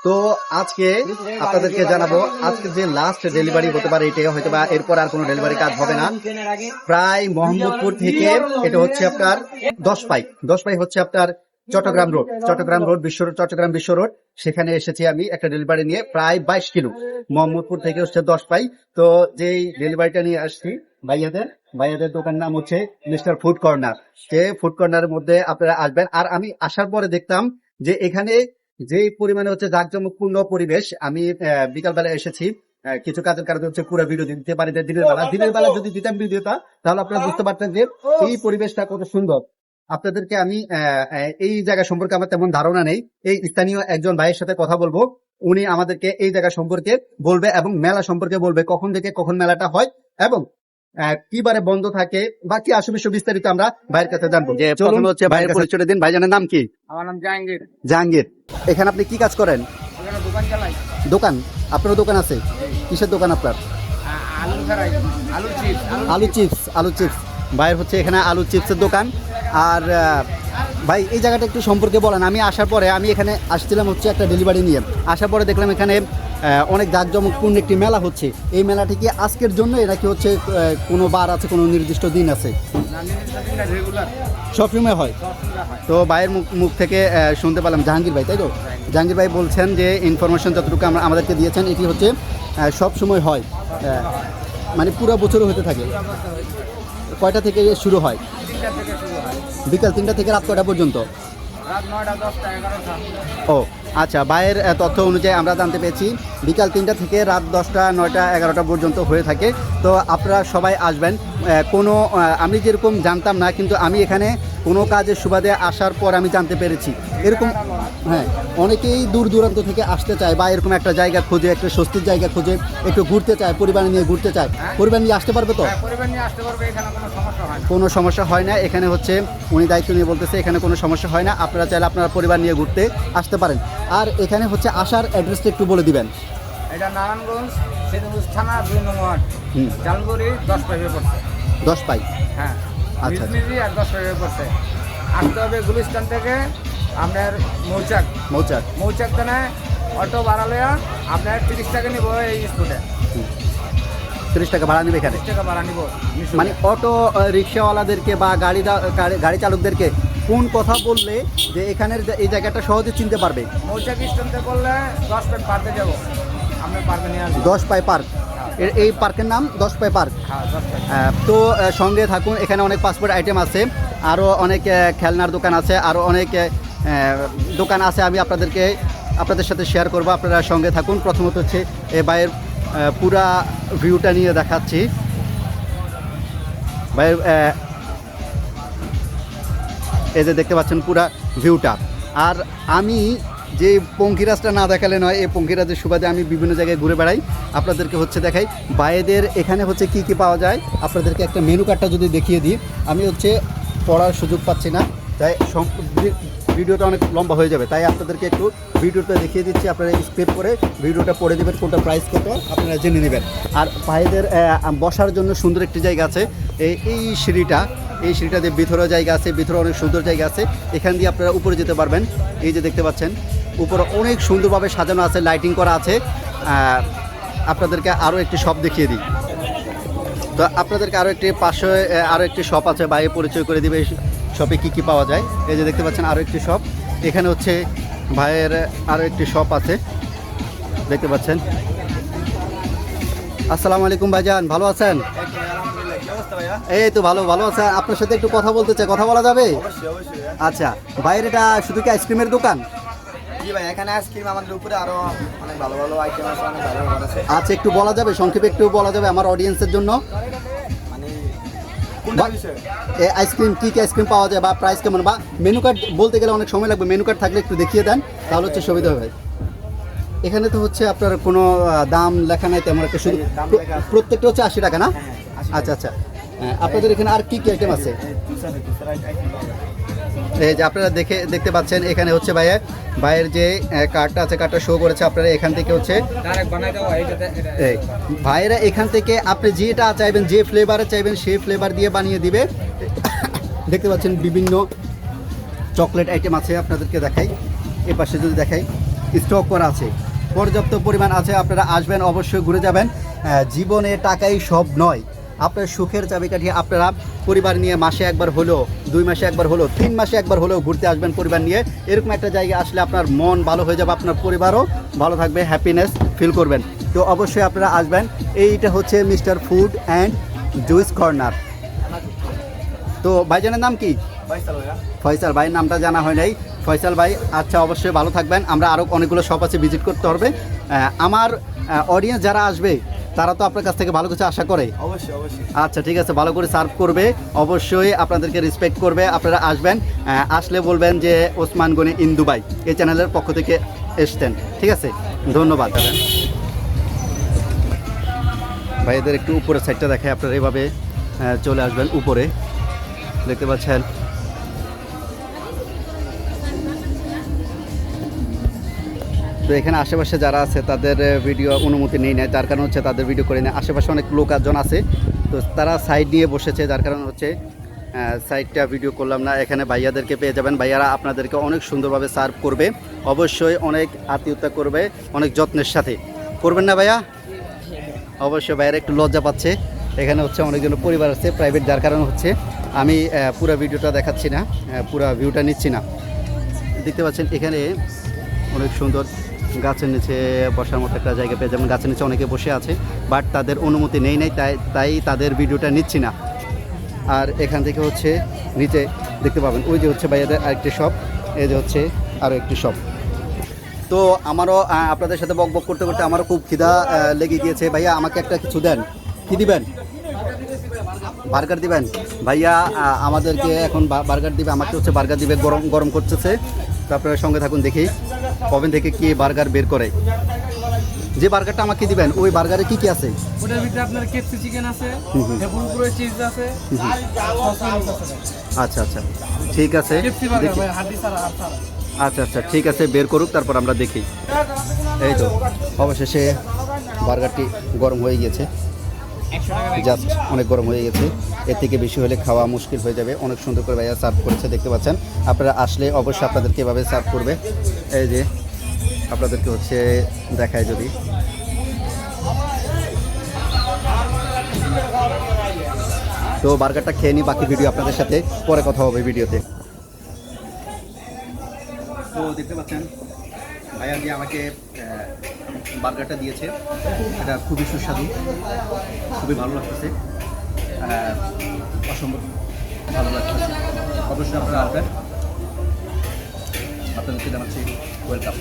তো আজকে আপনাদেরকে জানাবো আজকে যে লাস্ট ডেলিভারি হতে পারে এটা হয়তো বা এরপর আর কোনো ডেলিভারি কাজ হবে না। প্রায় মোহাম্মদপুর থেকে এটা হচ্ছে আপনার 10 পাই হচ্ছে আপনার চট্টগ্রাম রোড চট্টগ্রাম বিশ্ব রোড, সেখানে এসেছি আমি একটা ডেলিভারি নিয়ে প্রায় 22 কিলো। মোহাম্মদপুর থেকে হচ্ছে 10 পাই। তো যেই ডেলিভারিটা নিয়ে আসছি ভাইয়াদের দোকানের নাম হচ্ছে মিস্টার ফুড কর্নার। যে ফুড কর্নারের মধ্যে আপনারা আসবেন। আর আমি আসার পরে দেখতাম যে এখানে যে পরিমাণে হচ্ছে জাঁকজমকপূর্ণ পরিবেশ। আমি বিকালবেলা এসেছি, কিছু কাজের কারণে হচ্ছে পুরো ভিডিও দিতে পারি না। দিনের বেলা যদি দিতাম ভিডিওটা তাহলে আপনারা বুঝতে পারতেন যে এই পরিবেশটা কত সুন্দর। আপনাদেরকে আমি এই জায়গা সম্পর্কে আমার তেমন ধারণা নেই। এই স্থানীয় একজন ভাইয়ের সাথে কথা বলবো, উনি আমাদেরকে এই জায়গা সম্পর্কে বলবে এবং মেলা সম্পর্কে বলবে, কখন থেকে কখন মেলাটা হয় এবং কি বারে বন্ধ থাকে বা কি আসবে বিস্তারিত আমরা ভাইয়ের কাছে জানবো। যে প্রথমে হচ্ছে ভাইয়ের পরিচয় দিন। ভাইজানের নাম কি? আমার নাম জাহাঙ্গীর। জাহাঙ্গীর, এখানে আপনি কি কাজ করেন? এখানে দোকান চালাই। দোকান? আপনার দোকান আছে? কিসের দোকান আপনার? আলু ফ্রাই, আলু চিপস। ভাইয়ের হচ্ছে এখানে আলু চিপসের দোকান। আর ভাই এই জায়গাটা একটু সম্পর্কে বলেন। আমি আসার পরে আমি এখানে আসছিলাম হচ্ছে একটা ডেলিভারি নিয়ে, আসার পরে দেখলাম এখানে অনেক জাঁকজমকপূর্ণ একটি মেলা হচ্ছে। এই মেলাটি কি আজকের জন্য নাকি হচ্ছে কোনো বার আছে, কোনো নির্দিষ্ট দিন আছে? সবসময় হয়। তো ভাইয়ের মুখ থেকে শুনতে পেলাম জাহাঙ্গীর ভাই, তাই তো? জাহাঙ্গীর ভাই বলছেন যে ইনফরমেশন যতটুকু আমাদেরকে দিয়েছেন এটি হচ্ছে সব সময় হয়, মানে পুরো বছরও হতে থাকে। কয়টা থেকে শুরু হয়? বিকাল 3টা থেকে রাত কয়টা পর্যন্ত? রাত 9টা, 10টা, 11টা। ও আচ্ছা, ভাইয়ের তথ্য অনুযায়ী আমরা জানতে পেরেছি বিকাল 3টা থেকে রাত 10টা, 9টা, 11টা পর্যন্ত হয়ে থাকে। তো আপনারা সবাই আসবেন। কোনো আমি যেরকম জানতাম না, কিন্তু আমি এখানে কোনো কাজের সুবাদে আসার পর আমি জানতে পেরেছি এরকম। হ্যাঁ, অনেকেই দূর দূরান্ত থেকে আসতে চায় বা এরকম একটা জায়গা খোঁজে, একটা স্বস্তির জায়গা খোঁজে, একটু ঘুরতে চায়, পরিবার নিয়ে ঘুরতে চায়। পরিবার নিয়ে আসতে পারবে তো? পরিবার নিয়ে আসতে পারবে, এখানে কোনো সমস্যা হয় না। কোনো সমস্যা হয় না। এখানে হচ্ছে উনি দায়িত্ব নিয়ে বলতেছে এখানে কোনো সমস্যা হয় না। আপনারা চাইলে আপনারা পরিবার নিয়ে ঘুরতে আসতে পারেন। আর এখানে হচ্ছে আসার অ্যাড্রেসটা একটু বলে দিবেন। এটা নারায়ণগঞ্জ সেতুগঞ্জ থানা 2 নং ওয়ার্ড, জালগুড়ি 10 পাইপে পড়ছে। 10 পাই? হ্যাঁ, আচ্ছা। মিজমিজি আর 10 পাইপে পড়ছে। আসতে হবে গুলিস্তান থেকে আপনার মৌচাক থানায় অটো ভাড়া লয়া আপনার 30 টাকা নিব। এই স্পটে 30 টাকা ভাড়া নেবে এখানে? 30 টাকা ভাড়া নিব। মানে অটো রিক্সাওয়ালাদেরকে বা গাড়ি চালকদেরকে কোন কথা বললে যে এখানের এই জায়গাটা সহজে চিনতে পারবে? মৌচাক স্ট্যান্ডে করলে 10 পাই পার্কে যাবো, আমরা পার্কে নিয়ে আসবো। 10 পাই পার্ক, এই পার্কের নাম 10 পাই পার্ক। হ্যাঁ, 10 পাই। তো সঙ্গে থাকুন, এখানে অনেক পাসপোর্ট আইটেম আছে, আরও অনেক খেলনার দোকান আছে, আরও অনেক দোকান আছে। আমি আপনাদের সাথে শেয়ার করব, আপনারা সঙ্গে থাকুন। প্রথমত হচ্ছে এ ভাইয়ের পুরা ভিউটা নিয়ে দেখাচ্ছি। ভাইয়ের এই যে দেখতে পাচ্ছেন পুরা ভিউটা। আর আমি যে পঙ্খিরাজটা না দেখালে নয়, এই পঙ্খিরাজের সুবাদে আমি বিভিন্ন জায়গায় ঘুরে বেড়াই, আপনাদেরকে হচ্ছে দেখাই ভাইদের এখানে হচ্ছে কি কি পাওয়া যায়। আপনাদেরকে একটা মেনু কার্ডটা যদি দেখিয়ে দিই, আমি হচ্ছে পড়ার সুযোগ পাচ্ছি না, তাই ভিডিওটা অনেক লম্বা হয়ে যাবে, তাই আপনাদেরকে একটু ভিডিওটা দেখিয়ে দিচ্ছি। আপনারা স্কিপ করে ভিডিওটা পড়ে দেবেন, কোনটা প্রাইস কত আপনারা জেনে নেবেন। আর ভাইদের বসার জন্য সুন্দর একটি জায়গা আছে, এই সিঁড়িটাতে ভিতরে জায়গা আছে, ভিতরে অনেক সুন্দর জায়গা আছে। এখান দিয়ে আপনারা উপরে যেতে পারবেন। এই যে দেখতে পাচ্ছেন উপরে অনেক সুন্দরভাবে সাজানো আছে, লাইটিং করা আছে। আপনাদেরকে আরও একটি শপ দেখিয়ে দিই। তো আপনাদেরকে পাশে আরও একটি শপ আছে, বাইরে পরিচয় করে দিবে শপে কি কি পাওয়া যায়। এই যে দেখতে পাচ্ছেন আরও একটি শপ। এখানে হচ্ছে ভাইয়ের আরও একটি শপ আছে, দেখতে পাচ্ছেন। আসসালামু আলাইকুম ভাইজান, ভালো আছেন? এই তো ভালো আছে। আপনার সাথে একটু কথা বলতে চাই, কথা বলা যাবে? আচ্ছা, বাইরে এটা শুধু কি আইসক্রিমের দোকান? জি ভাই, এখানে আইসক্রিম আমাদের উপরে আরো অনেক ভালো ভালো আইটেম আছে, অনেক ভালো ভালো আছে। আচ্ছা, একটু বলা যাবে, সংক্ষেপে একটু বলা যাবে আমার অডিয়েন্সের জন্য? মানে কোনটা বিষয়? এই আইসক্রিম কি আইসক্রিম পাওয়া যায় বা প্রাইস কেমন, বা মেনু কার্ড বলতে গেলে অনেক সময় লাগবে, মেনু কার্ড থাকলে একটু দেখিয়ে দেন, তাহলে হচ্ছে সুবিধা হবে। এখানে তো হচ্ছে আপনার কোনো দাম লেখা নাই তেমন একটা, শুধু প্রত্যেকটা হচ্ছে 80 টাকা না? আচ্ছা, আপনাদের এখানে আর কি কি আইটেম আছে? এই যে আপনারা দেখতে পাচ্ছেন এখানে হচ্ছে ভাইয়ের যে কার্ডটা আছে, কার্ডটা শো করেছে। আপনারা এখান থেকে হচ্ছে ভাইয়েরা এখান থেকে আপনি যেটা চাইবেন, যে ফ্লেভারে চাইবেন সেই ফ্লেভার দিয়ে বানিয়ে দিবে। দেখতে পাচ্ছেন বিভিন্ন চকলেট আইটেম আছে, আপনাদেরকে দেখাই, এ পাশে যদি দেখাই স্টক করা আছে, পর্যাপ্ত পরিমাণ আছে। আপনারা আসবেন, অবশ্যই ঘুরে যাবেন। জীবনে টাকাই সব নয়, আপনার সুখের চাবিকাঠি আপনারা পরিবার নিয়ে মাসে একবার হলেও, 2 মাসে একবার হলেও, 3 মাসে একবার হলেও ঘুরতে আসবেন পরিবার নিয়ে। এরকম একটা জায়গায় আসলে আপনার মন ভালো হয়ে যাবে, আপনার পরিবারও ভালো থাকবে, হ্যাপিনেস ফিল করবেন। তো অবশ্যই আপনারা আসবেন। এইটা হচ্ছে mister food and juice corner. তো ভাইজানের নাম কি? ফয়সাল ভাইয়ের নামটা জানা হয় নাই। ফয়সাল ভাই, আচ্ছা অবশ্যই ভালো থাকবেন। আমরা আরও অনেকগুলো শপ আছে, ভিজিট করতে হবে। আমার অডিয়েন্স যারা আসবে তারা তো আপনার কাছ থেকে ভালো কিছু আশা করে। অবশ্যই অবশ্যই। আচ্ছা ঠিক আছে, ভালো করে সার্ভ করবে, অবশ্যই আপনাদেরকে রেসপেক্ট করবে। আপনারা আসবেন, আসলে বলবেন যে ওসমান গনি ইন দুবাই এই চ্যানেলের পক্ষ থেকে এসছেন। ঠিক আছে, ধন্যবাদ। ভাইদের একটু উপরের সাইডটা দেখায়, আপনারা এভাবে চলে আসবেন উপরে, দেখতে পাচ্ছেন। তো এখানে আশেপাশে যারা আছে তাদের ভিডিও অনুমতি নেই নাই, তার কারণ হচ্ছে তাদের ভিডিও করে নেয়। আশেপাশে অনেক লোকজন আছে, তো তারা সাইড নিয়ে বসেছে, যার কারণ হচ্ছে সাইডটা ভিডিও করলাম না। এখানে ভাইয়াদেরকে পেয়ে যাবেন, ভাইয়ারা আপনাদেরকে অনেক সুন্দরভাবে সার্ভ করবে, অবশ্যই অনেক আত্মীয়তা করবে, অনেক যত্নের সাথে করবেন না ভাইয়া? অবশ্যই। ভাইয়ারা একটু লজ্জা পাচ্ছে, এখানে হচ্ছে অনেকজন পরিবার আছে প্রাইভেট, যার কারণ হচ্ছে আমি পুরো ভিডিওটা দেখাচ্ছি না, পুরো ভিউটা নিচ্ছি না। দেখতে পাচ্ছেন এখানে অনেক সুন্দর গাছের নিচে বসার মতো একটা জায়গা পেয়ে যাবেন। গাছের নিচে অনেকে বসে আছে, বাট তাদের অনুমতি নেই নাই, তাই তাদের ভিডিওটা নিচ্ছি না। আর এখান থেকে হচ্ছে নিচে দেখতে পাবেন, ওই যে হচ্ছে ভাইয়াদের আরেকটি শপ, এই যে হচ্ছে আরও একটি শপ। তো আমারও আপনাদের সাথে বক বক করতে করতে আমারও খুব খিদা লেগে গিয়েছে। ভাইয়া আমাকে একটা কিছু দেন। কি দিবেন? বার্গার দিবেন? ভাইয়া আমাদেরকে এখন বার্গার দিবে, আমাকে হচ্ছে বার্গার দিবে, গরম গরম করতেছে। তো আপনারা সঙ্গে থাকুন, দেখি ওভেন থেকে কি বার্গার বের করে। যে বার্গারটা আমাকে দিবেন ওই বার্গারে কি কি আছে? ওটার ভিতরে আপনার কেপসি চিকেন আছে, ফুলপুরে চিজ আছে, আচ্ছা আচ্ছা ঠিক আছে, কেপসি বার্গার দেখি। ভাই, হাড্ডি ছাড়া আর ছাড়া। আচ্ছা আচ্ছা ঠিক আছে, বের করুক, তারপর আমরা দেখি। এই তো অবশেষে বার্গারটি গরম হয়ে গিয়েছে, 100 টাকা জাস্ট অনেক গরম হয়ে গেছে। এর থেকে বেশি হলে খাওয়া মুশকিল হয়ে যাবে। অনেক সুন্দর করে ভাইয়া সার্ভ করেছে, দেখতে পাচ্ছেন। আপনারা আসলে অবশ্যই আপনাদেরকে এভাবে সার্ভ করবে। এই যে আপনাদেরকে হচ্ছে দেখায় যদি, তো বার্গারটা খেয়ে নিই, বাকি ভিডিও আপনাদের সাথে পরে কথা হবে ভিডিওতে। তো দেখতে পাচ্ছেন ভাইয়া যে আমাকে বার্গারটা দিয়েছে, এটা খুবই সুস্বাদু, খুবই ভালো লাগতেছে, অসম্ভব ভালো লাগতেছে। অবশ্যই আপনারা আসবেন, আপনাদেরকে জানাচ্ছি ওয়েলকাম।